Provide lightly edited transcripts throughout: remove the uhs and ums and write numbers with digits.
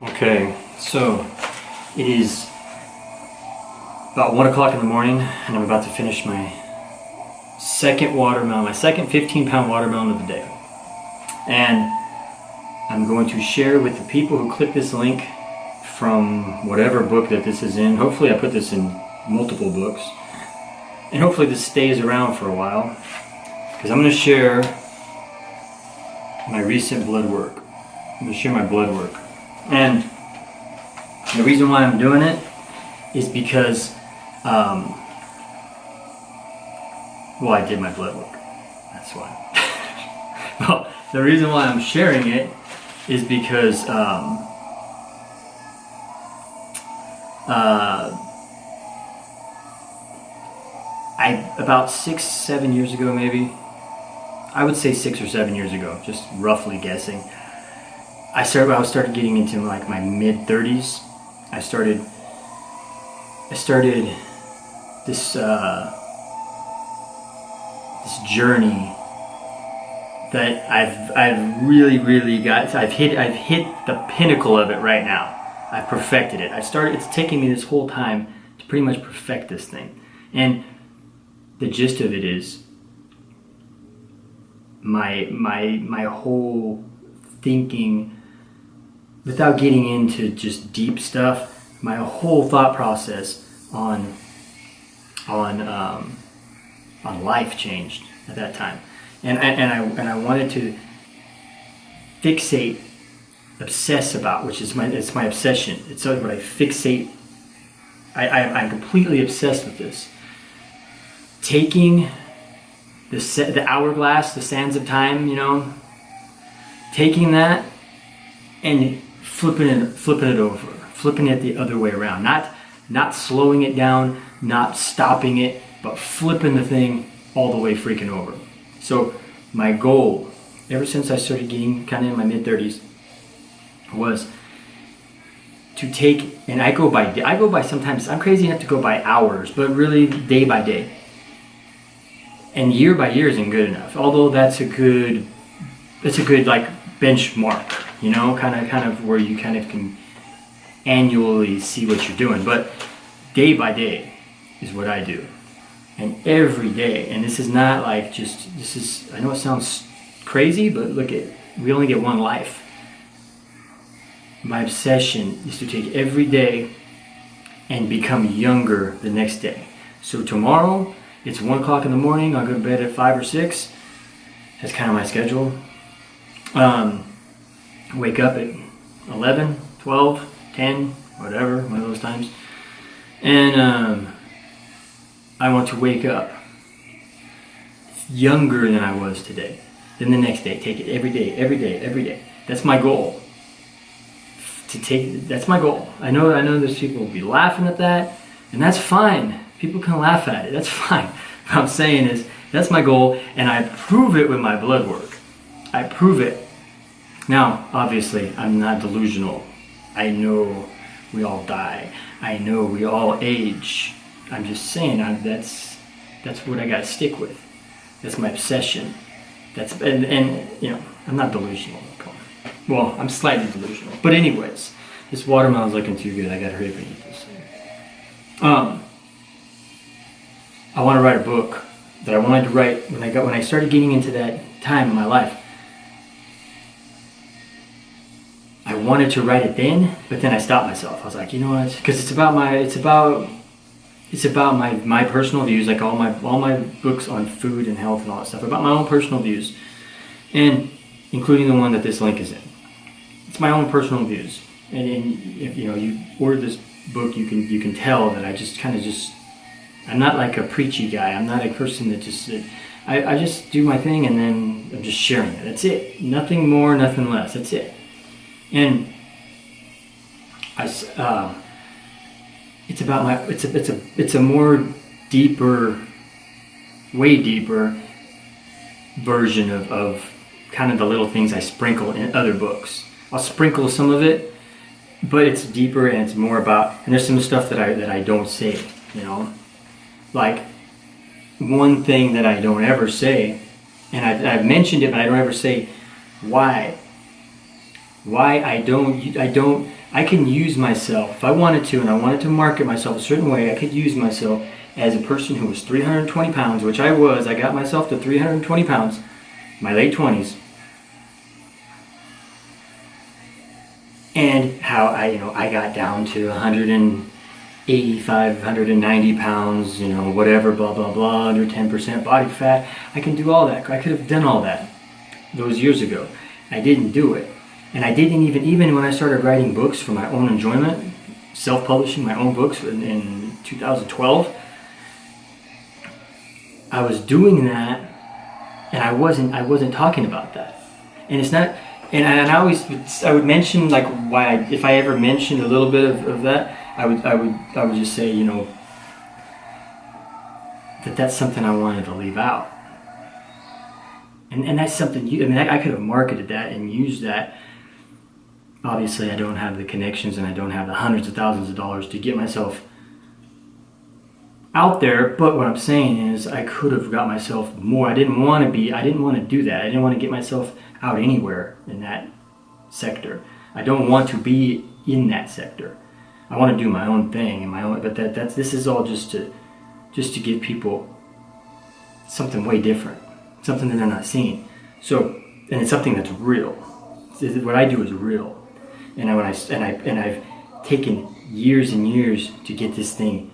Okay, so it is about 1 o'clock in the morning and I'm about to finish my second watermelon, my second 15-pound watermelon of the day. And I'm going to share with the people who click this link from whatever book that this is in. Hopefully I put this in multiple books. And hopefully this stays around for a while, because I'm going to share my recent blood work. I'm going to share my blood work. And the reason why I'm doing it is because, well, I did my blood work. That's why. Well, the reason why I'm sharing it is because about 6-7 years ago, maybe, I would say 6 or 7 years ago, just roughly guessing, I started getting into like my mid-30s. I started this this journey that I've really got. I've hit the pinnacle of it right now. I've perfected it. It's taking me this whole time to pretty much perfect this thing. And the gist of it is my whole thinking, without getting into just deep stuff, my whole thought process on life changed at that time, and I wanted to obsess about, which is it's my obsession. It's what I fixate. I'm completely obsessed with this. Taking the hourglass, the sands of time, taking that and flipping it over, flipping it the other way around. Not slowing it down, not stopping it, but flipping the thing all the way freaking over. So my goal, ever since I started getting kind of in my mid-30s, was to take, and I go by sometimes, I'm crazy enough to go by hours, but really day by day. And year by year isn't good enough, although that's a good like benchmark, kind of where you kind of can annually see what you're doing. But day by day is what I do, and every day. And this is not like I know it sounds crazy, but we only get one life. My obsession is to take every day and become younger the next day. So tomorrow, it's 1 o'clock in the morning. I'll go to bed at 5 or 6. That's kind of my schedule. Wake up at 11, 12, 10, whatever, one of those times. And I want to wake up younger than I was today. Then the next day, take it every day. That's my goal. That's my goal. I know there's people who will be laughing at that, and that's fine. People can laugh at it, that's fine. What I'm saying is, that's my goal, and I prove it with my blood work. I prove it. Now, obviously, I'm not delusional. I know we all die. I know we all age. I'm just saying, that's what I gotta stick with. That's my obsession. And I'm not delusional. Well, I'm slightly delusional. But anyways, this watermelon's looking too good. I gotta hurry up and eat this thing. I want to write a book that I wanted to write when I started getting into that time in my life. I wanted to write it then, but then I stopped myself. I was like, you know what? Because it's about my personal views, like all my books on food and health and all that stuff, about my own personal views, and including the one that this link is in. It's my own personal views, and if you order this book, you can tell that I just I'm not like a preachy guy. I'm not a person that I just do my thing and then I'm just sharing it. That's it. Nothing more, nothing less. That's it. And it's about it's a more deeper, way deeper version of kind of the little things I sprinkle in other books. I'll sprinkle some of it, but it's deeper and it's more about, and there's some stuff that I don't say, like one thing that I don't ever say, and I've mentioned it, but I don't ever say why I I can use myself, if I wanted to, and I wanted to market myself a certain way, I could use myself as a person who was 320 pounds, which I was. I got myself to 320 pounds, my late 20s. And how I got down to 185, 190 pounds, whatever, blah, blah, blah, under 10% body fat. I can do all that. I could have done all that those years ago. I didn't do it. And I didn't even when I started writing books for my own enjoyment, self-publishing my own books in 2012, I was doing that, and I wasn't talking about that. And it's not, and I would mention, like, why if I ever mentioned a little bit of that, I would just say, that's something I wanted to leave out. And that's something I could have marketed that and used that. Obviously, I don't have the connections and I don't have the hundreds of thousands of dollars to get myself out there. But what I'm saying is, I could have got myself more. I didn't want to do that. I didn't want to get myself out anywhere in that sector. I don't want to be in that sector. I want to do my own thing and my own. But this is all just to give people something way different, something that they're not seeing. So, and it's something that's real. What I do is real, and I've taken years and years to get this thing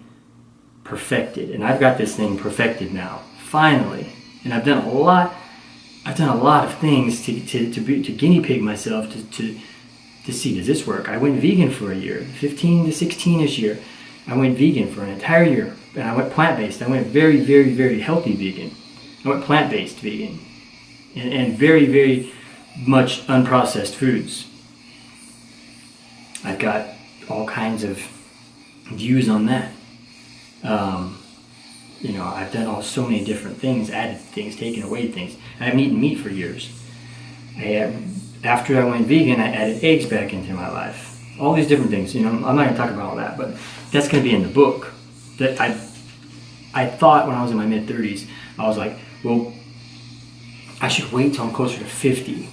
perfected, and I've got this thing perfected now, finally. And I've done a lot of things to guinea pig myself to see, does this work? I went vegan for a year, 15 to 16-ish year. I went vegan for an entire year, and I went plant-based. I went very, very, very healthy vegan. I went plant-based vegan, and very, very much unprocessed foods. I've got all kinds of views on that. I've done so many different things, added things, taken away things. I haven't eaten meat for years. After I went vegan, I added eggs back into my life. All these different things. I'm not going to talk about all that, but that's going to be in the book. That I thought when I was in my mid-30s, I was like, well, I should wait till I'm closer to 50.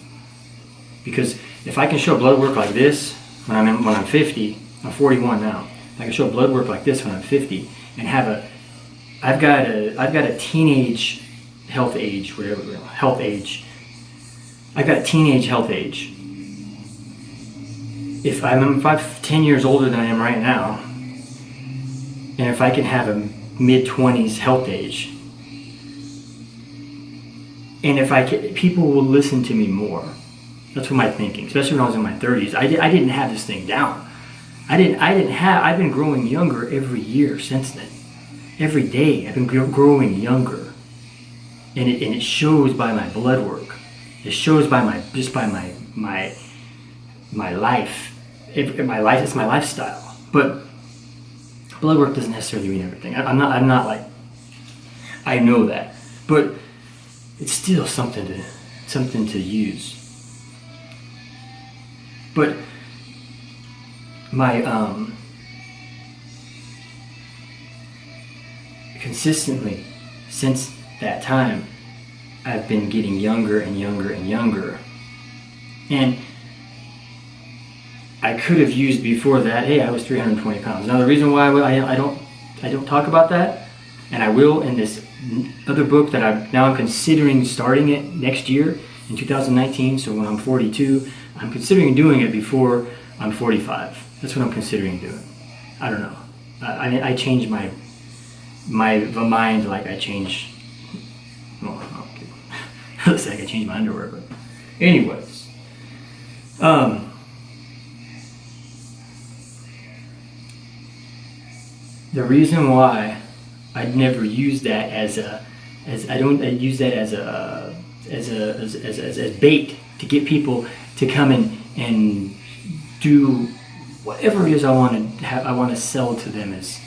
Because if I can show blood work like this when I'm 50, I'm 41 now. If I can show blood work like this when I'm 50 and I've got a teenage health age, I've got a teenage health age. If I'm 10 years older than I am right now, and if I can have a mid-20s health age, and people will listen to me more. That's what my thinking, especially when I was in my 30s. I didn't have this thing down. I've been growing younger every year since then. Every day I've been growing younger. And it shows by my blood work. It shows by my life. It's my lifestyle. But blood work doesn't necessarily mean everything. I'm not like, I know that. But it's still something to use. But my consistently since that time, I've been getting younger and younger and younger. And I could have used before that, hey, I was 320 pounds. Now the reason why I don't talk about that, and I will in this other book that I'm considering starting it next year in 2019. So when I'm 42, I'm considering doing it before I'm 45. That's what I'm considering doing. I don't know. I changed my mind like I changed. Well, okay. Looks like I changed my underwear, but anyways. The reason why I'd never use that as bait to get people to come and do whatever it is I want to sell to them as,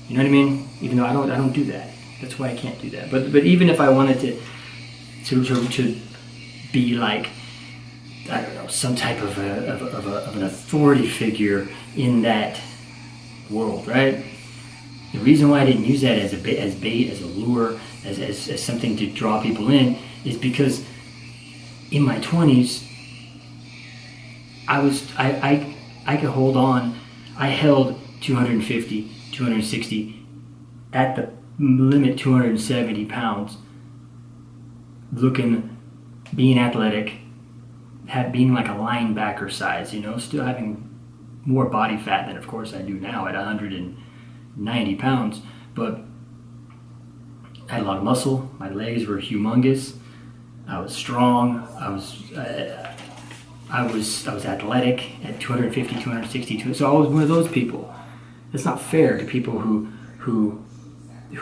you know what I mean? Even though I don't do that. That's why I can't do that. But even if I wanted to be like, I don't know, some type of an authority figure in that world, right? The reason why I didn't use that as bait, as a lure, as something to draw people in, is because in my 20s, I I could hold on. I held 250, 260, at the limit 270 pounds, being athletic, being like a linebacker size, still having more body fat than of course I do now at 190 pounds, but I had a lot of muscle. My legs were humongous. I was strong. I was athletic at 250, 260. So I was one of those people. It's not fair to people who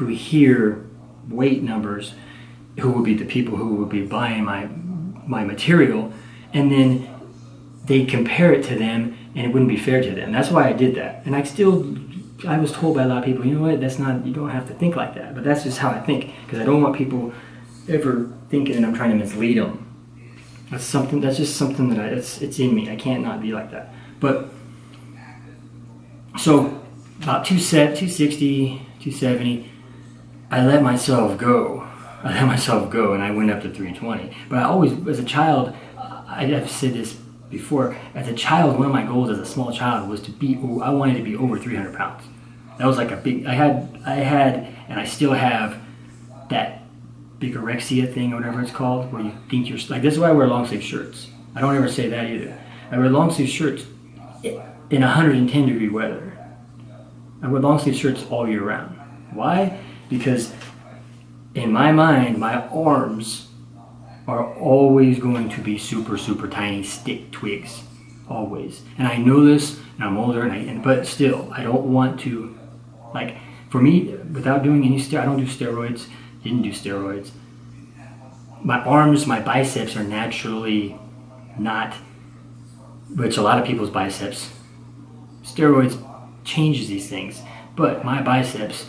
hear weight numbers, who would be the people who would be buying my material, and then they compare it to them, and it wouldn't be fair to them. That's why I did that. And I was told by a lot of people, you know what, you don't have to think like that. But that's just how I think, because I don't want people ever thinking that I'm trying to mislead them. That's just something that it's in me. I can't not be like that. But so about 260, 270, I let myself go. And I went up to 320. But I always, as a child, I've said this before, as a child, one of my goals as a small child was I wanted to be over 300 pounds. That was like a big, I had, and I still have that bigorexia thing or whatever it's called, where you think you're, like, this is why I wear long sleeve shirts. I don't ever say that either. I wear long sleeve shirts in 110 degree weather. I wear long sleeve shirts all year round. Why? Because in my mind, my arms are always going to be super, super tiny stick twigs. Always. And I know this, and I'm older, but still, I don't want to, like, for me, without doing I don't do steroids, didn't do steroids. My arms, my biceps are naturally not, which a lot of people's biceps, steroids changes these things, but my biceps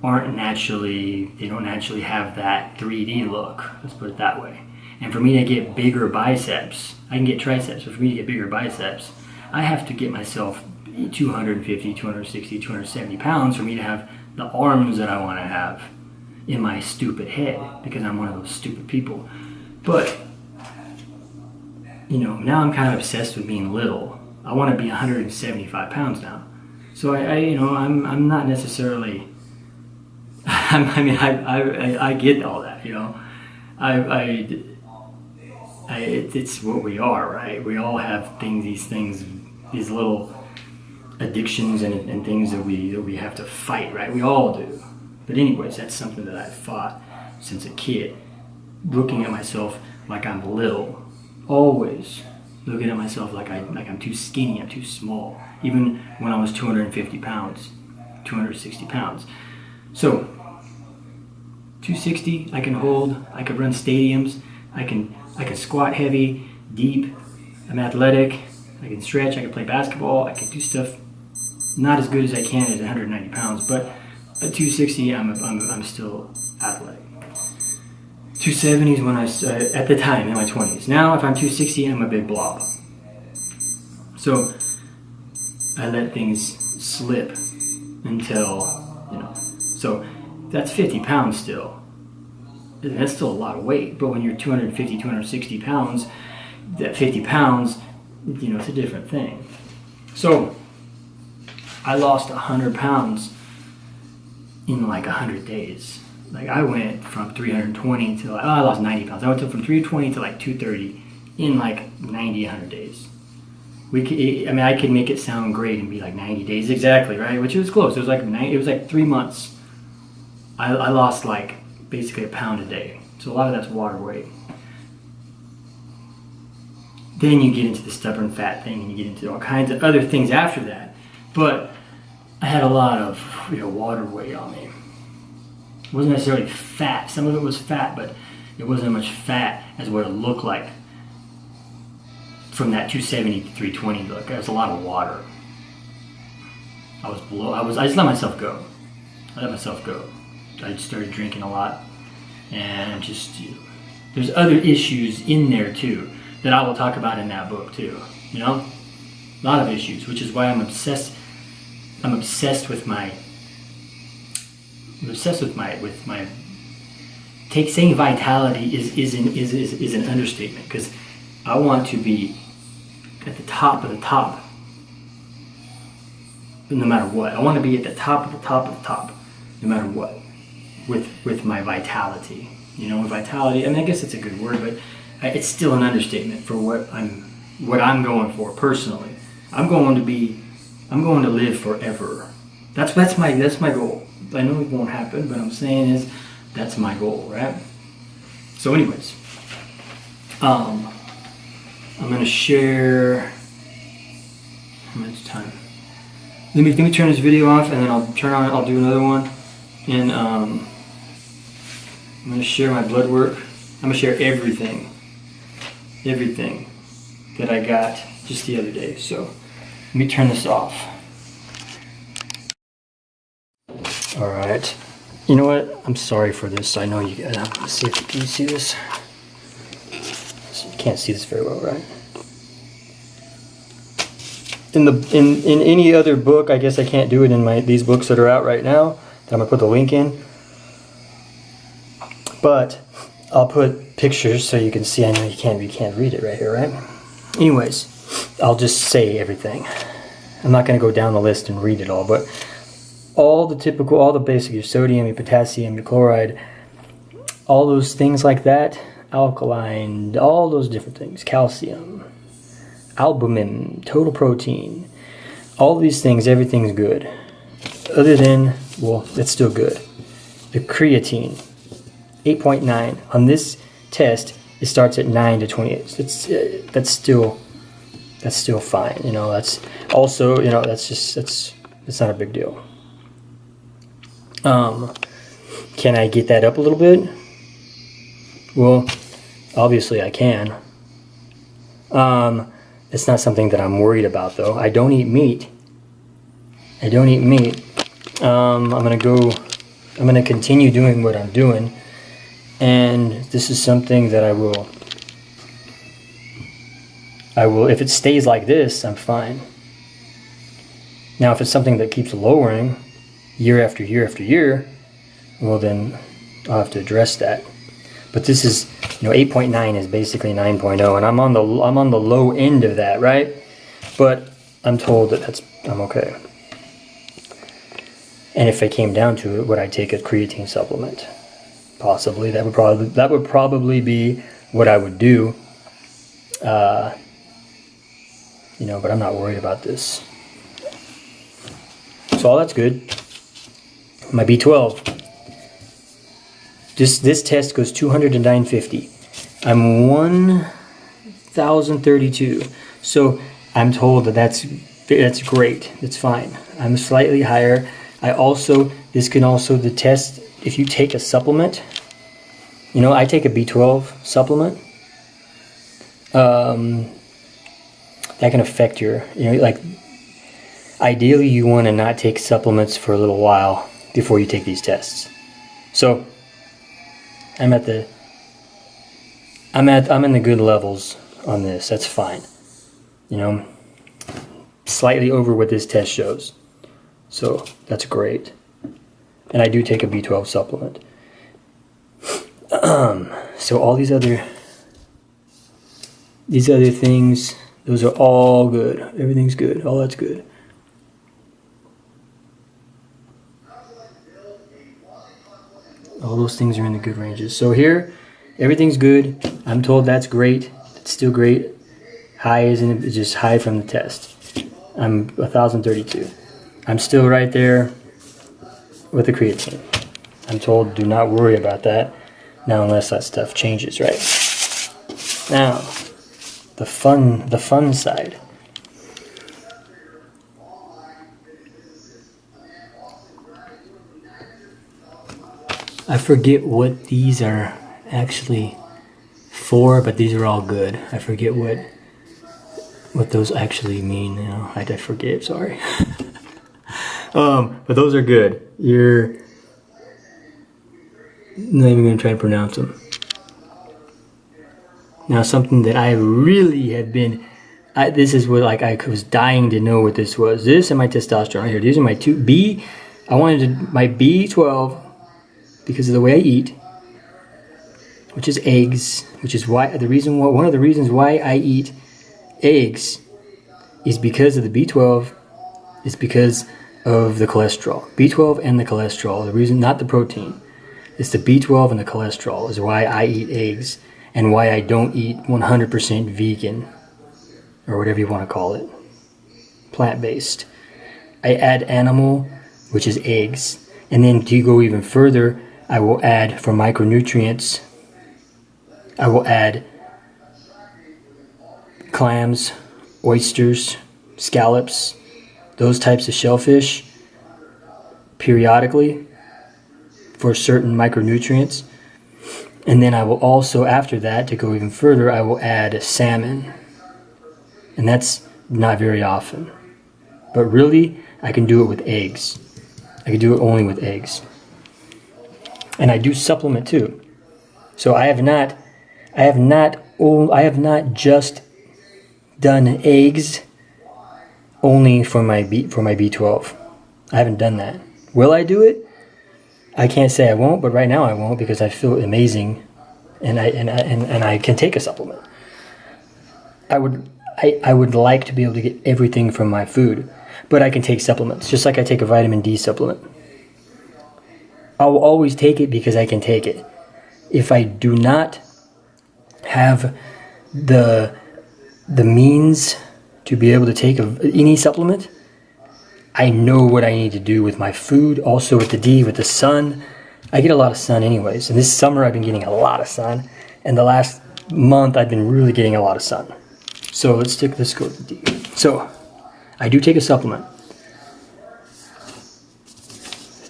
they don't naturally have that 3D look, let's put it that way. And for me to get bigger biceps, I can get triceps, but for me to get bigger biceps, I have to get myself 250, 260, 270 pounds for me to have the arms that I want to have in my stupid head, because I'm one of those stupid people. But, now I'm kind of obsessed with being little. I want to be 175 pounds now. So I'm not necessarily, I get all that, it's what we are, right? We all have these little addictions and things that we have to fight, right? We all do. But anyways, that's something that I've fought since a kid. Looking at myself like I'm little, always looking at myself like I'm too skinny, I'm too small. Even when I was 250 pounds, 260 pounds. So 260, I can hold. I can run stadiums. I can squat heavy, deep. I'm athletic. I can stretch. I can play basketball. I can do stuff not as good as I can at 190 pounds, but at 260, I'm still athletic. 270 is when at the time, in my 20s. Now, if I'm 260, I'm a big blob. So I let things slip until, so that's 50 pounds still. That's still a lot of weight, but when you're 250, 260 pounds, that 50 pounds, it's a different thing. So I lost 100 pounds in like 100 days. Like, I went from 320 to I lost 90 pounds. I went from 320 to like 230 in like 90, 100 days. I could make it sound great and be like 90 days exactly, right? Which was close. It was like 3 months. I lost like basically a pound a day. So a lot of that's water weight. Then you get into the stubborn fat thing, and you get into all kinds of other things after that. But I had a lot of water weight on me. It wasn't necessarily fat. Some of it was fat, but it wasn't as much fat as what it looked like from that 270 to 320 look. It was a lot of water. I just let myself go. I just started drinking a lot, and there's other issues in there too that I will talk about in that book too. A lot of issues, which is why I'm obsessed with my saying vitality is an understatement, because I want to be at the top of the top no matter what. I want to be at the top of the top of the top, no matter what, with my vitality. You know, vitality, I mean, I guess it's a good word, but it's still an understatement for what I'm going for personally. I'm going to live forever. That's my goal. I know it won't happen, but I'm saying is that's my goal, right? So anyways, I'm gonna share how much time. Let me turn this video off, and then I'll do another one, and I'm gonna share my blood work. I'm gonna share everything that I got just the other day. So let me turn this off. All right. You know what? I'm sorry for this. I know you guys. Let's see if you see this. You can't see this very well, right? In any other book, I guess I can't do it in these books that are out right now. That I'm gonna put the link in. But I'll put pictures so you can see. I know you can't read it right here, right? Anyways, I'll just say everything. I'm not gonna go down the list and read it all, but all the basic, your sodium, your potassium, your chloride, all those things like that, alkaline, all those different things, calcium, albumin, total protein, all these things, everything's good. Other than, well, it's still good. The creatine, 8.9. On this test, it starts at 9 to 28. That's still fine. You know, that's also, you know, that's not a big deal. Can I get that up a little bit? Well, obviously I can. It's not something that I'm worried about, though. I don't eat meat. I'm gonna continue doing what I'm doing, and this is something that I will, if it stays like this, I'm fine. Now, if it's something that keeps lowering year after year after year, well, then I'll have to address that. But this is, 8.9 is basically 9.0, and I'm on the low end of that, right? But I'm told that I'm okay. And if it came down to it, would I take a creatine supplement? Possibly. That would probably be what I would do. But I'm not worried about this. So all that's good. My B12. This test goes 200 to 950. I'm 1,032. So I'm told that's great. That's fine. I'm slightly higher. The test, if you take a supplement, I take a B12 supplement. That can affect your, ideally you want to not take supplements for a little while before you take these tests. So I'm in the good levels on this. That's fine. Slightly over what this test shows. So that's great. And I do take a B12 supplement. So all these other things, those are all good. Everything's good. All that's good. All those things are in the good ranges. So here, everything's good. I'm told that's great. It's still great. High isn't just high from the test. I'm 1,032. I'm still right there with the creatine. I'm told do not worry about that. Now, unless that stuff changes, right? Now, the fun side. I forget what these are actually for, but these are all good. I forget what those actually mean. I forget. Sorry. But those are good. You're not even going to try to pronounce them. Now, something that I really have been. This is what I was dying to know what this was. This and my testosterone right here. These are my two B. I wanted my B12. Because of the way I eat, which is eggs, which is why one of the reasons why I eat eggs is because of the B12, is because of the cholesterol. B12 and the cholesterol. The reason, not the protein. It's the B12 and the cholesterol is why I eat eggs and why I don't eat 100% vegan or whatever you want to call it. Plant-based. I add animal, which is eggs. And then to go even further, I will add for micronutrients, I will add clams, oysters, scallops, those types of shellfish periodically for certain micronutrients. And then I will also, after that, to go even further, I will add salmon. And that's not very often. But really, I can do it with eggs. I can do it only with eggs. And I do supplement too. So I have not just done eggs only for my B12. I haven't done that. Will I do it? I can't say I won't, but right now I won't because I feel amazing, and I can take a supplement. I would like to be able to get everything from my food, but I can take supplements just like I take a vitamin D supplement. I will always take it because I can take it. If I do not have the means to be able to take any supplement, I know what I need to do with my food, also with the D, with the sun. I get a lot of sun anyways, and this summer I've been getting a lot of sun, and the last month I've been really getting a lot of sun. So let's go with the D. So I do take a supplement.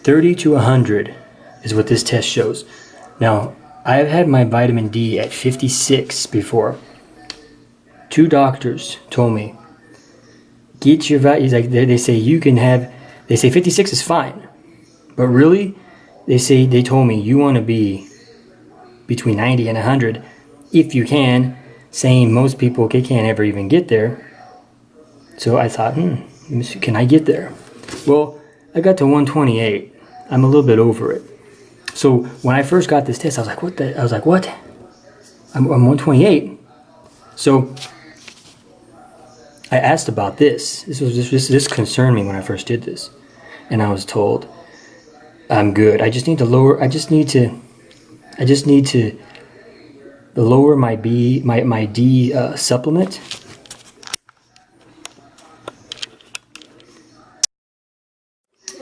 30 to 100 is what this test shows. Now, I've had my vitamin D at 56 before. 2 doctors told me, get your they say you can have, they say 56 is fine. But really, they told me you want to be between 90 and 100 if you can, saying most people can't ever even get there. So I thought, can I get there? Well, I got to 128. I'm a little bit over it. So when I first got this test, I was like, what? I'm 128. So I asked about this. This concerned me when I first did this. And I was told, I'm good. I just need to lower my D supplement.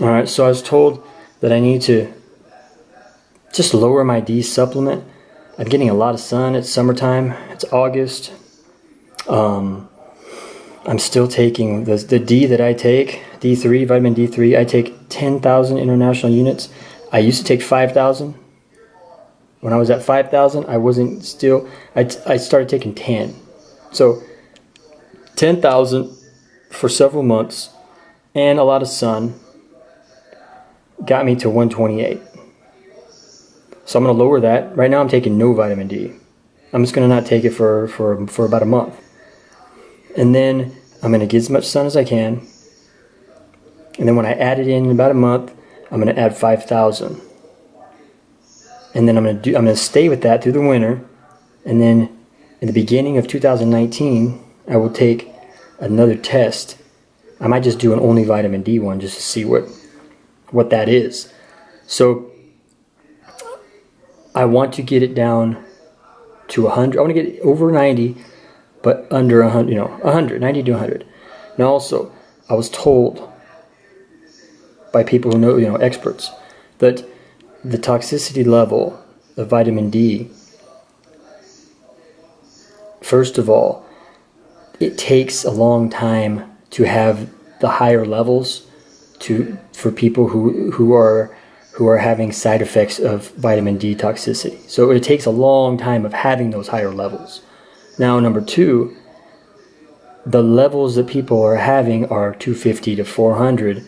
All right, so I was told that I need to just lower my D supplement. I'm getting a lot of sun. It's summertime. It's August. I'm still taking the D that I take, D3, vitamin D3. I take 10,000 international units. I used to take 5,000. When I was at 5,000, I wasn't still. I started taking 10. So 10,000 for several months and a lot of sun got me to 128. So I'm going to lower that. Right now I'm taking no vitamin D. I'm just going to not take it for about a month. And then I'm going to get as much sun as I can. And then when I add it in about a month, I'm going to add 5,000. And then I'm going to stay with that through the winter. And then in the beginning of 2019, I will take another test. I might just do an only vitamin D one just to see what that is. So I want to get it down to 100. I want to get it over 90, but under 100, 100, 90 to 100. Now also, I was told by people who know, experts, that the toxicity level of vitamin D, first of all, it takes a long time to have the higher levels for people who are having side effects of vitamin D toxicity. So it takes a long time of having those higher levels. Now, number 2, the levels that people are having are 250 to 400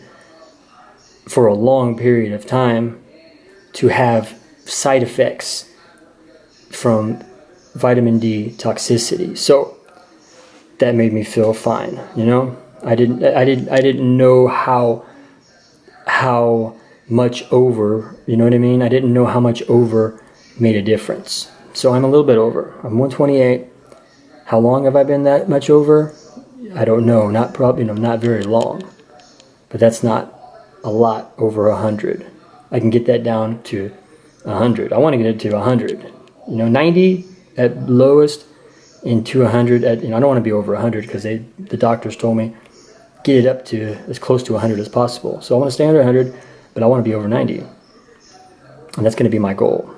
for a long period of time to have side effects from vitamin D toxicity. So that made me feel fine, I didn't know how much over, you know what I mean? I didn't know how much over made a difference. So I'm a little bit over. I'm 128. How long have I been that much over? I don't know. Not very long. But that's not a lot over 100. I can get that down to 100. I want to get it to 100. 90 at lowest and to 100 at, I don't want to be over 100 because the doctors told me get it up to as close to 100 as possible. So I want to stay under 100, but I want to be over 90. And that's going to be my goal.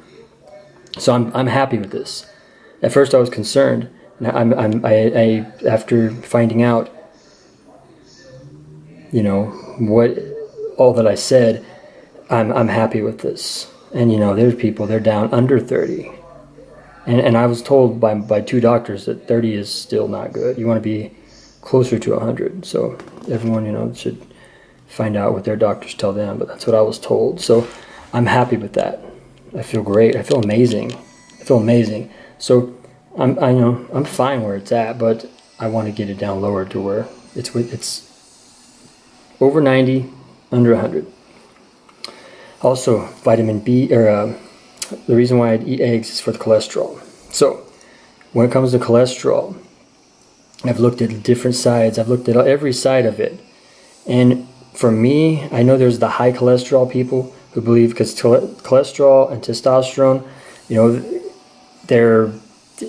So I'm happy with this. At first I was concerned. Now I after finding out, what all that I said, I'm happy with this. And there's people, they're down under 30. And I was told by 2 doctors that 30 is still not good. You want to be closer to 100. So everyone, should find out what their doctors tell them, but that's what I was told. So I'm happy with that. I feel great. I feel amazing. So I'm fine where it's at, but I want to get it down lower to where it's over 90, under 100. Also, vitamin B, or the reason why I eat eggs is for the cholesterol. So when it comes to cholesterol, I've looked at different sides. I've looked at every side of it. And for me, I know there's the high cholesterol people who believe, because cholesterol and testosterone,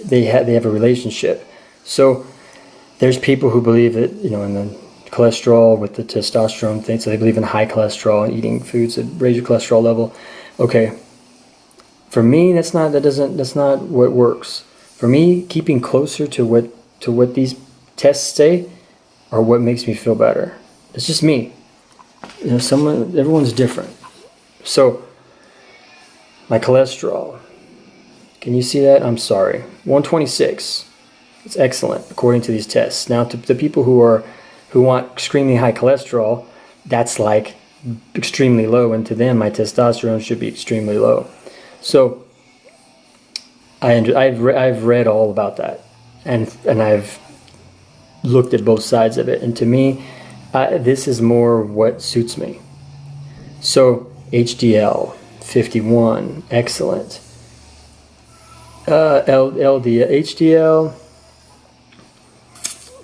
they have a relationship. So there's people who believe that, in the cholesterol with the testosterone thing, so they believe in high cholesterol and eating foods that raise your cholesterol level. Okay. For me, that's not what works. For me, keeping closer to what these tests say are what makes me feel better. It's just me. Everyone's different. So my cholesterol, can you see that? I'm sorry. 126. It's excellent according to these tests. Now, to the people who want extremely high cholesterol, that's like extremely low, and to them, my testosterone should be extremely low. So I've read all about that, and I've looked at both sides of it, and to me, this is more what suits me. So HDL 51, excellent. HDL,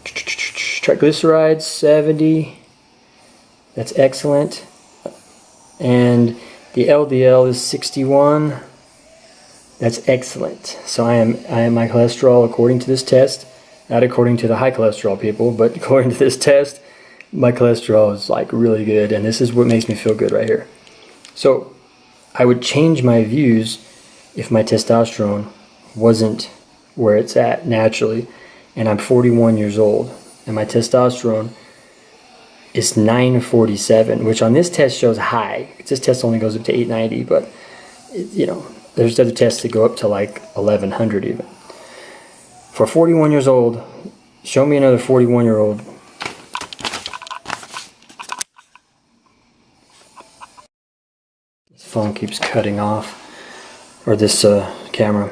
triglycerides 70, that's excellent. And the LDL is 61, that's excellent. So I am my cholesterol, according to this test, not according to the high cholesterol people, but according to this test, my cholesterol is like really good, and this is what makes me feel good right here. So I would change my views if my testosterone wasn't where it's at naturally, and I'm 41 years old, and my testosterone is 947, which on this test shows high. This test only goes up to 890, but there's other tests that go up to like 1100 even. For 41 years old, show me another 41-year-old. This phone keeps cutting off, or this camera.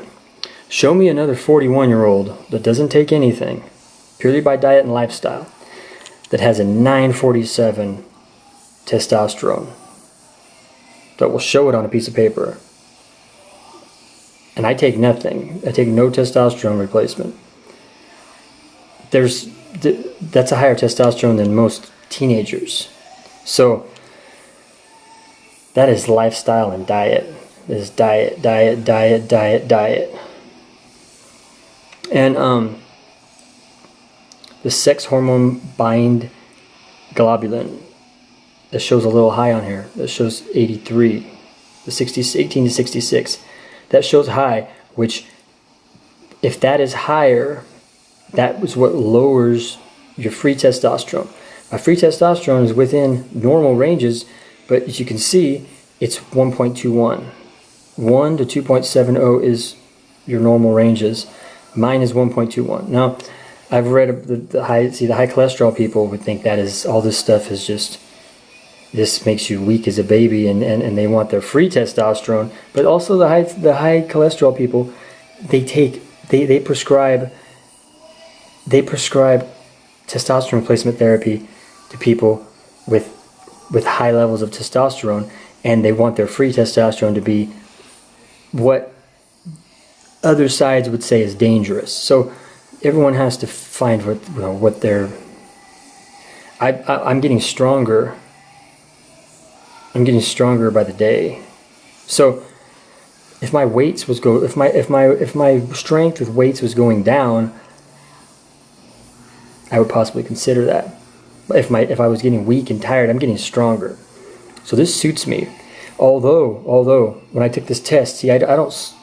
Show me another 41-year-old that doesn't take anything, purely by diet and lifestyle, that has a 947 testosterone, that will show it on a piece of paper. And I take nothing. I take no testosterone replacement. That's a higher testosterone than most teenagers. So that is lifestyle and diet. It is diet. And the sex hormone bind globulin, that shows a little high on here. That shows 83. The 18 to 66. That shows high, which if that is higher, that was what lowers your free testosterone. My free testosterone is within normal ranges, but as you can see, it's 1.21. 1 to 2.70 is your normal ranges. Mine is 1.21. Now, I've read the high cholesterol people would think that is, all this stuff is just, this makes you weak as a baby, and they want their free testosterone. But also the high cholesterol people, they prescribe testosterone replacement therapy to people with high levels of testosterone, and they want their free testosterone to be what other sides would say is dangerous. So everyone has to find what they're. I'm getting stronger I'm getting stronger by the day. So if my weights was if my strength with weights was going down, I would possibly consider that. If I was getting weak and tired, I'm getting stronger. So this suits me. Although when I took this test, see, I don't.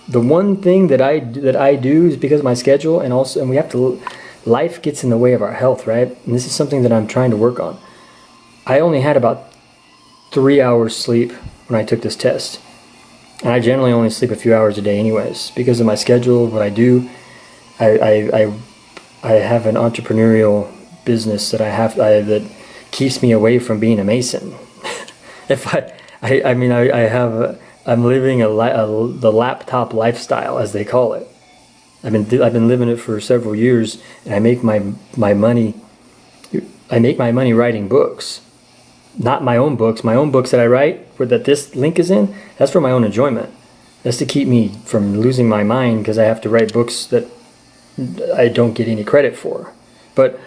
The one thing that I do is because of my schedule, and we have to. Life gets in the way of our health, right? And this is something that I'm trying to work on. I only had about 3 hours sleep when I took this test, and I generally only sleep a few hours a day, anyways, because of my schedule. What I do, I have an entrepreneurial business that that keeps me away from being a mason. I'm living the laptop lifestyle, as they call it. I've been living it for several years, and I make my money. I make my money writing books, not my own books. My own books that I write, that this link is in, that's for my own enjoyment. That's to keep me from losing my mind, because I have to write books that I don't get any credit for. But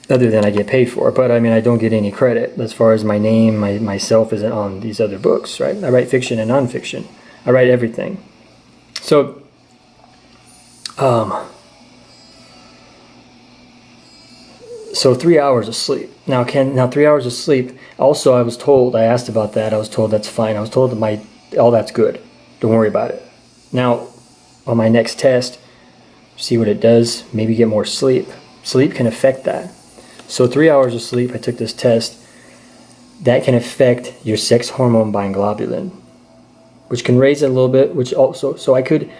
other than I get paid for. But I mean, I don't get any credit as far as my name, myself isn't on these other books, right? I write fiction and nonfiction. I write everything. So, so 3 hours of sleep. Now 3 hours of sleep. Also, I asked about that. I was told that's fine. I was told that all that's good. Don't worry about it. Now, on my next test, see what it does. Maybe get more sleep. Sleep can affect that. So 3 hours of sleep, I took this test, that can affect your sex hormone globulin, which can raise it a little bit, which also, so I can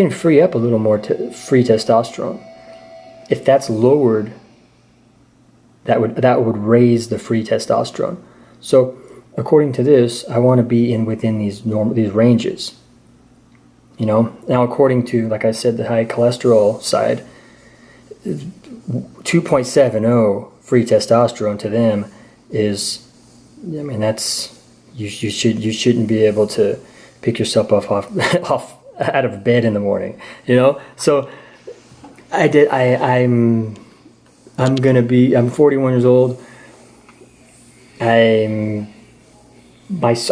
free up a little more free testosterone. If that's lowered, that would raise the free testosterone. So according to this, I want to be within these ranges. Now according to, like I said, the high cholesterol side, 2.70 free testosterone to them is, I mean, that's, you shouldn't be able to pick yourself off out of bed in the morning, So I'm 41 years old. I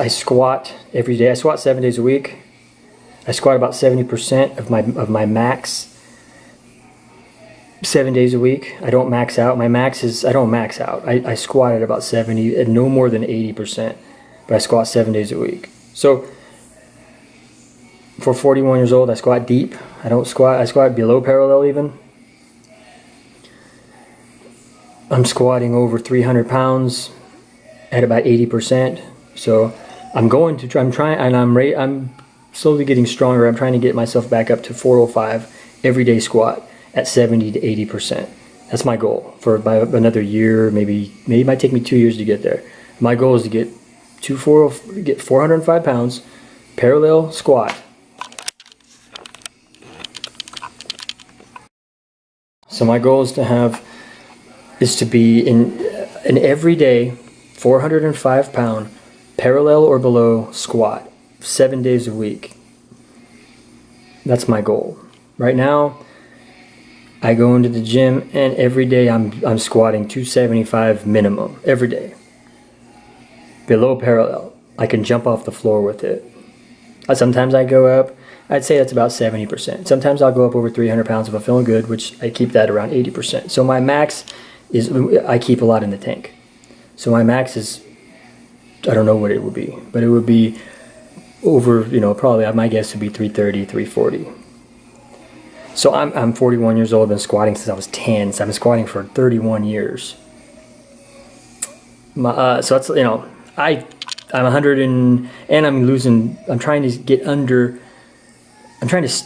squat every day. I squat 7 days a week. I squat about 70% of my max 7 days a week. I don't max out. I don't max out. I squat at about 70, and no more than 80%, but I squat 7 days a week. So for 41 years old, I squat deep. I squat below parallel even. I'm squatting over 300 pounds at about 80%. So I'm slowly getting stronger. I'm trying to get myself back up to 405 everyday squat at 70 to 80%. That's my goal for another year. Maybe it might take me 2 years to get there. My goal is to get 405 pounds, parallel squat. So my goal is to be in an everyday 405 pound parallel or below squat 7 days a week. That's my goal. Right now, I go into the gym, and every day I'm squatting 275 minimum every day. Below parallel, I can jump off the floor with it. Sometimes I go up. I'd say that's about 70%. Sometimes I'll go up over 300 pounds if I'm feeling good, which I keep that around 80%. So my max is, I keep a lot in the tank. So my max is, I don't know what it would be, but it would be over, probably my guess would be 330, 340. So I'm 41 years old. I've been squatting since I was 10. So I've been squatting for 31 years. So that's, I'm 100 and I'm losing. I'm trying to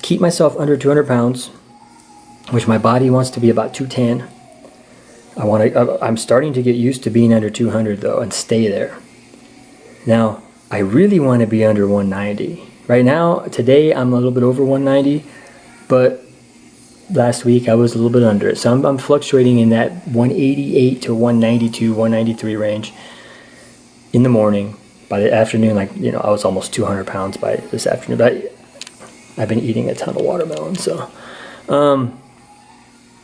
keep myself under 200 pounds, which my body wants to be about 210. I'm starting to get used to being under 200 though, and stay there. Now, I really want to be under 190. Right now, today I'm a little bit over 190, but last week I was a little bit under it. So I'm fluctuating in that 188 to 192, 193 range in the morning. By the afternoon, I was almost 200 pounds by this afternoon. But I've been eating a ton of watermelon. So,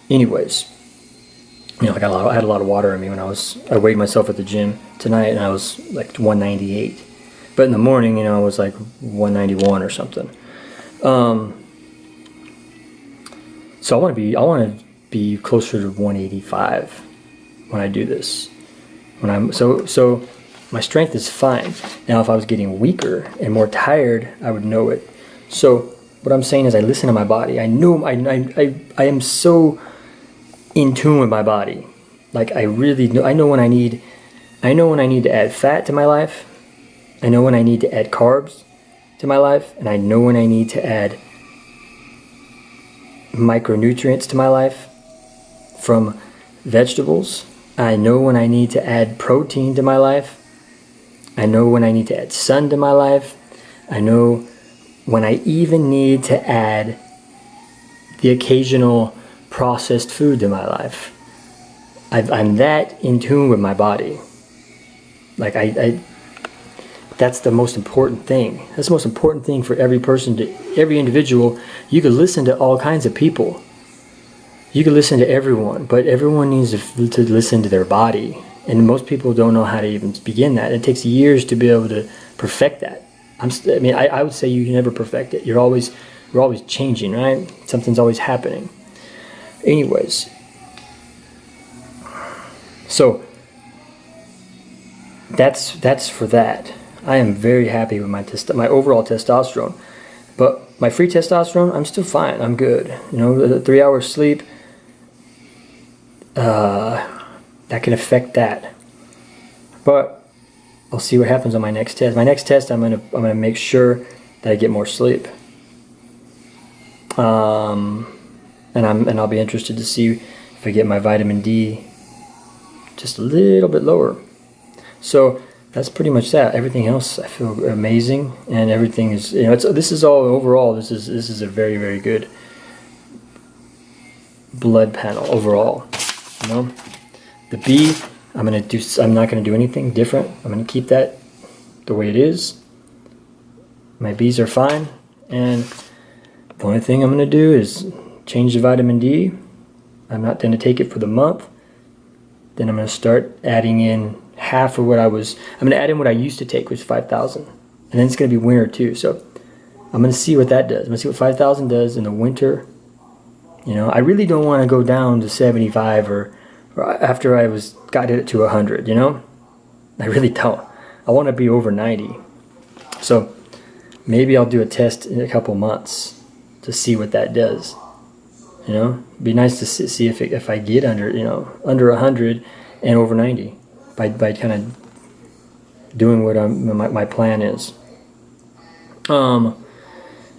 anyways, You know, like I had a lot of water in me when I weighed myself at the gym tonight, and I was like 198. But in the morning, you know, I was like 191 or something. So I want to be closer to 185 when I do this. So my strength is fine. Now, if I was getting weaker and more tired, I would know it. So what I'm saying is, I listen to my body. I know I am so in tune with my body. Like, I really know. I know when I need to add fat to my life. I know when I need to add carbs to my life, and I know when I need to add micronutrients to my life from vegetables. I know when I need to add protein to my life. I know when I need to add sun to my life. I know when I even need to add the occasional processed food to my life. I'm that in tune with my body. Like, that's the most important thing. That's the most important thing for every person, every individual. You could listen to all kinds of people. You could listen to everyone, but everyone needs to listen to their body. And most people don't know how to even begin that. It takes years to be able to perfect that. I would say you can never perfect it. We're always changing, right? Something's always happening. Anyways, so that's for that. I am very happy with my overall testosterone, but my free testosterone, I'm still fine. I'm good. You know, the 3 hours sleep, that can affect that. But I'll see what happens on my next test. My next test, I'm gonna make sure that I get more sleep. And I'll be interested to see if I get my vitamin D just a little bit lower. So that's pretty much that. Everything else, I feel amazing, and everything is, you know, this is all overall. This is a very, very good blood panel overall. You know, the B, I'm not gonna do anything different. I'm gonna keep that the way it is. My B's are fine, and the only thing I'm gonna do is change the vitamin D. I'm not gonna take it for the month. Then I'm gonna start adding in half of I'm gonna add in what I used to take, which is 5,000. And then it's gonna be winter too. So I'm gonna see what that does. I'm gonna see what 5,000 does in the winter. You know, I really don't wanna go down to 75 or after I got it to 100, you know? I really don't. I wanna be over 90. So maybe I'll do a test in a couple months to see what that does. You know, it'd be nice to see if I get under 100 and over 90 by kind of doing what my plan is. And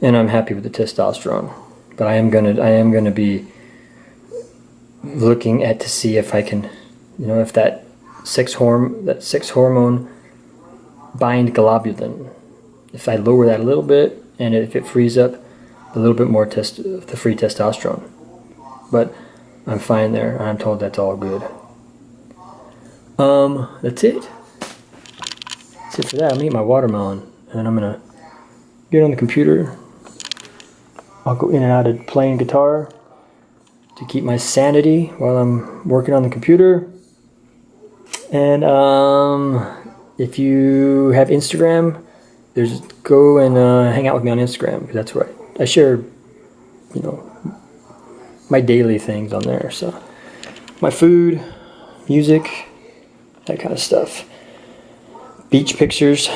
I'm happy with the testosterone, but I am gonna be looking at to see if I can, you know, if that sex hormone bind globulin, if I lower that a little bit, and if it frees up a little bit more the free testosterone. But I'm fine there. I'm told that's all good. That's it. That's it for that. I'm gonna eat my watermelon, and then I'm gonna get on the computer. I'll go in and out of playing guitar to keep my sanity while I'm working on the computer. And if you have Instagram, go and hang out with me on Instagram, because that's where I share, you know, my daily things on there. So my food, music, that kind of stuff, beach pictures,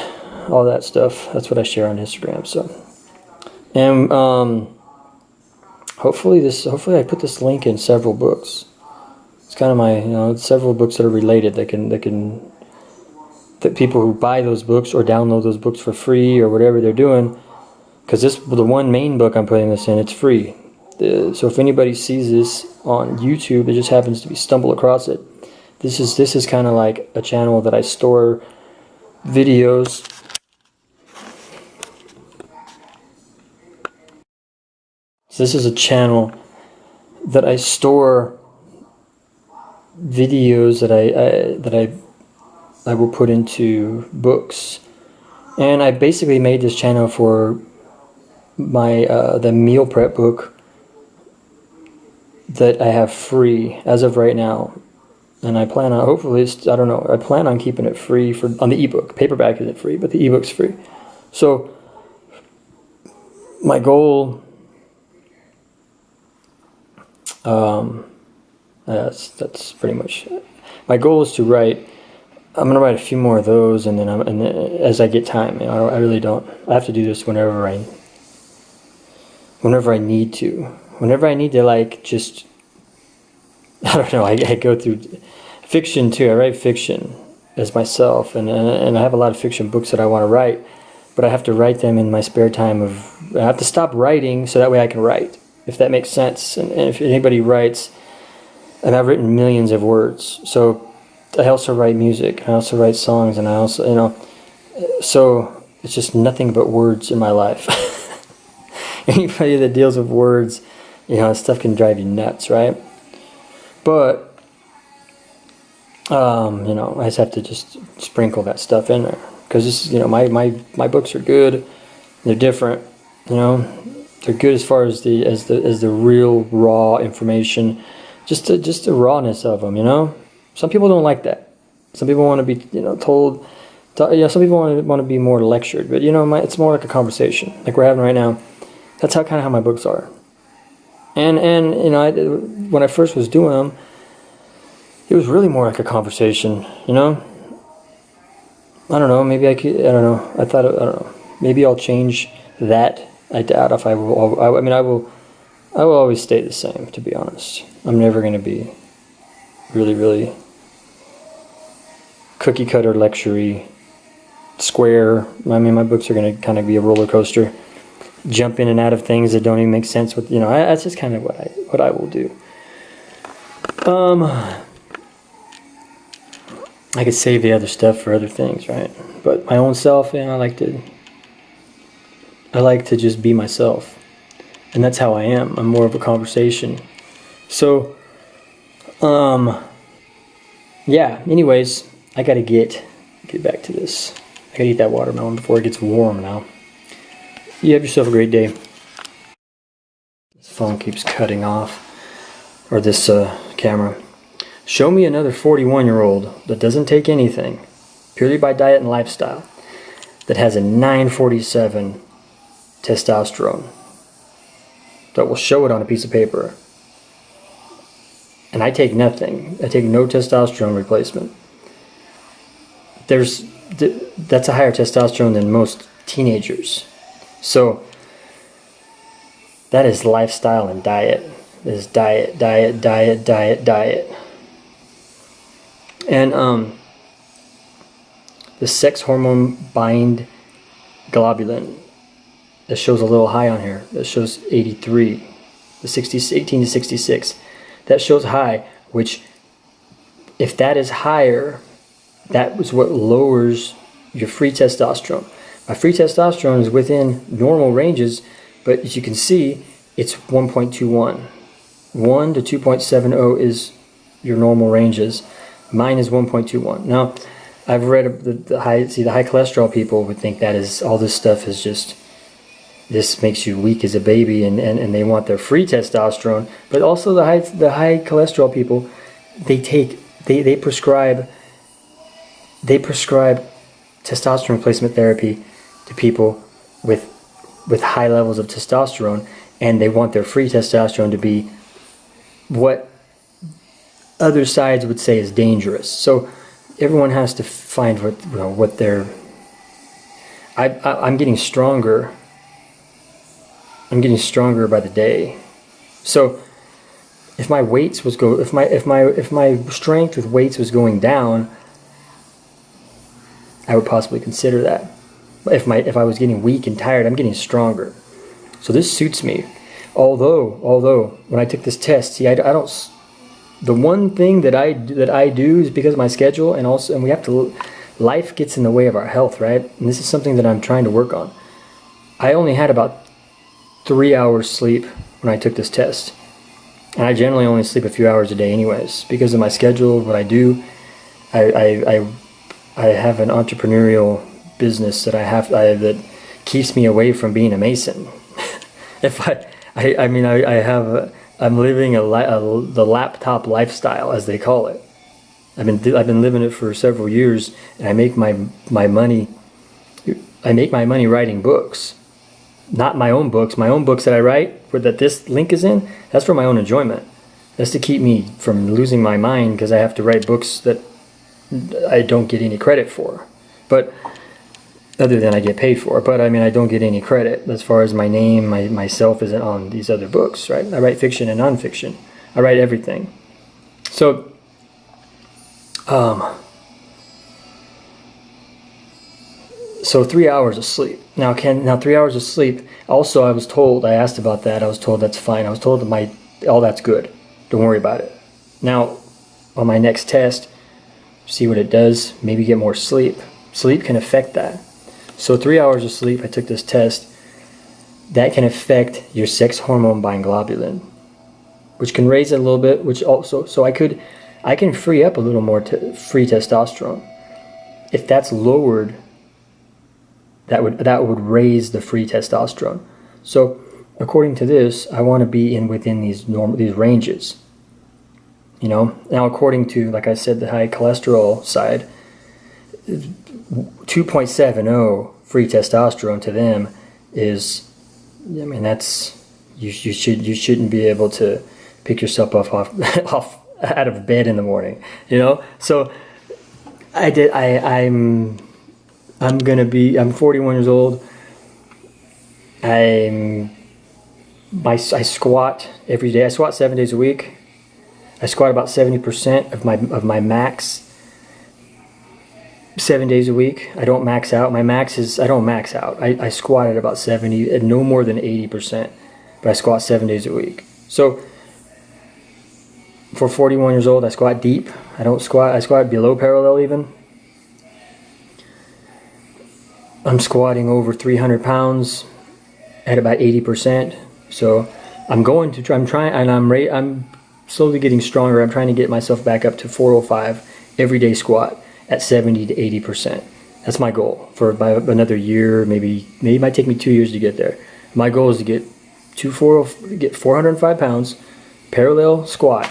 all that stuff. That's what I share on Instagram. So, and hopefully I put this link in several books. It's kind of my, you know, several books that are related that people who buy those books or download those books for free or whatever they're doing. Because the one main book I'm putting this in, it's free. So if anybody sees this on YouTube, it just happens to be stumble across it. This is kind of like a channel that I store videos. So this is a channel that I store videos that I will put into books. And I basically made this channel for my the meal prep book that I have free as of right now. and I plan on, hopefully, I don't know, I plan on keeping it free on the ebook. Paperback isn't free, but the ebook's free. So my goal, that's pretty much it. My goal is to write. I'm gonna write a few more of those, and then as I get time, I really don't. I have to do this whenever I need to. Whenever I need to, like, just, I don't know. I go through fiction too. I write fiction as myself, and I have a lot of fiction books that I want to write, but I have to write them in my spare time. I have to stop writing so that way I can write, if that makes sense. And if anybody writes, and I've written millions of words, so I also write music, I also write songs, and I also, so it's just nothing but words in my life. Anybody that deals with words, stuff can drive you nuts, right? But, I just have to just sprinkle that stuff in there, because this is, my books are good, they're different, they're good as far as the real raw information, just the rawness of them, Some people don't like that. Some people want to be, told. Some people want to be more lectured. But it's more like a conversation, like we're having right now. That's kind of how my books are. And when I first was doing them, it was really more like a conversation. I don't know. Maybe I could. I don't know. I don't know. Maybe I'll change that. I doubt if I will. I will always stay the same. To be honest, I'm never going to be really, really cookie cutter, lecture-y, square. My books are going to kind of be a roller coaster, jump in and out of things that don't even make sense. With that's just kind of what I will do. I could save the other stuff for other things, right? But my own self, I like to just be myself, and that's how I am. I'm more of a conversation. So, yeah. Anyways, I gotta get back to this. I gotta eat that watermelon before it gets warm now. You have yourself a great day. This phone keeps cutting off, or this camera. Show me another 41-year-old that doesn't take anything, purely by diet and lifestyle, that has a 947 testosterone, that will show it on a piece of paper. And I take nothing. I take no testosterone replacement. That's a higher testosterone than most teenagers. So that is lifestyle and diet. It is diet. And the sex hormone bind globulin, that shows a little high on here. That shows 83, the 18 to 66. That shows high, which, if that is higher, that is what lowers your free testosterone. My free testosterone is within normal ranges, but as you can see, it's 1.21. 1 to 2.70 is your normal ranges. Mine is 1.21. Now, I've read the high cholesterol people would think that is, all this stuff is just, this makes you weak as a baby, and they want their free testosterone. But also the high cholesterol people, they prescribe testosterone replacement therapy to people with high levels of testosterone, and they want their free testosterone to be what other sides would say is dangerous. So everyone has to find what their. I'm getting stronger. I'm getting stronger by the day. So if my weights if my strength with weights was going down, I would possibly consider that. If I was getting weak and tired, I'm getting stronger. So this suits me. Although when I took this test, see, I don't. The one thing that I do is because of my schedule, and we have to. Life gets in the way of our health, right? And this is something that I'm trying to work on. I only had about 3 hours sleep when I took this test, and I generally only sleep a few hours a day, anyways, because of my schedule. What I do, I have an entrepreneurial business that that keeps me away from being a mason. I'm living the laptop lifestyle, as they call it. I've been living it for several years, and I make my money. I make my money writing books, not my own books. My own books that I write, where that this link is in, that's for my own enjoyment. That's to keep me from losing my mind, because I have to write books that I don't get any credit for. But other than I get paid for. But I mean, I don't get any credit as far as my name, myself isn't on these other books, right? I write fiction and nonfiction. I write everything. So, so 3 hours of sleep. Now 3 hours of sleep. Also, I was told, I asked about that. I was told that's fine. I was told that all that's good. Don't worry about it. Now, on my next test, see what it does. Maybe get more sleep. Sleep can affect that. So 3 hours of sleep. I took this test. That can affect your sex hormone globulin, which can raise it a little bit. Which also, so I can free up a little more free testosterone. If that's lowered, that would raise the free testosterone. So according to this, I want to be within these ranges. You know, now according to, like I said, the high cholesterol side, 2.70 free testosterone to them is, I mean, that's you shouldn't be able to pick yourself off out of bed in the morning. You know, so I'm 41 years old. I squat every day. I squat 7 days a week. I squat about 70% of my max 7 days a week. I don't max out. My max is, I don't max out. I squat at about 70, at no more than 80%, but I squat 7 days a week. So for 41 years old, I squat deep. I squat below parallel even. I'm squatting over 300 pounds at about 80%. So I'm slowly getting stronger. I'm trying to get myself back up to 405 everyday squat at 70 to 80%. That's my goal for another year. Maybe it might take me 2 years to get there. My goal is to get 405 pounds, parallel squat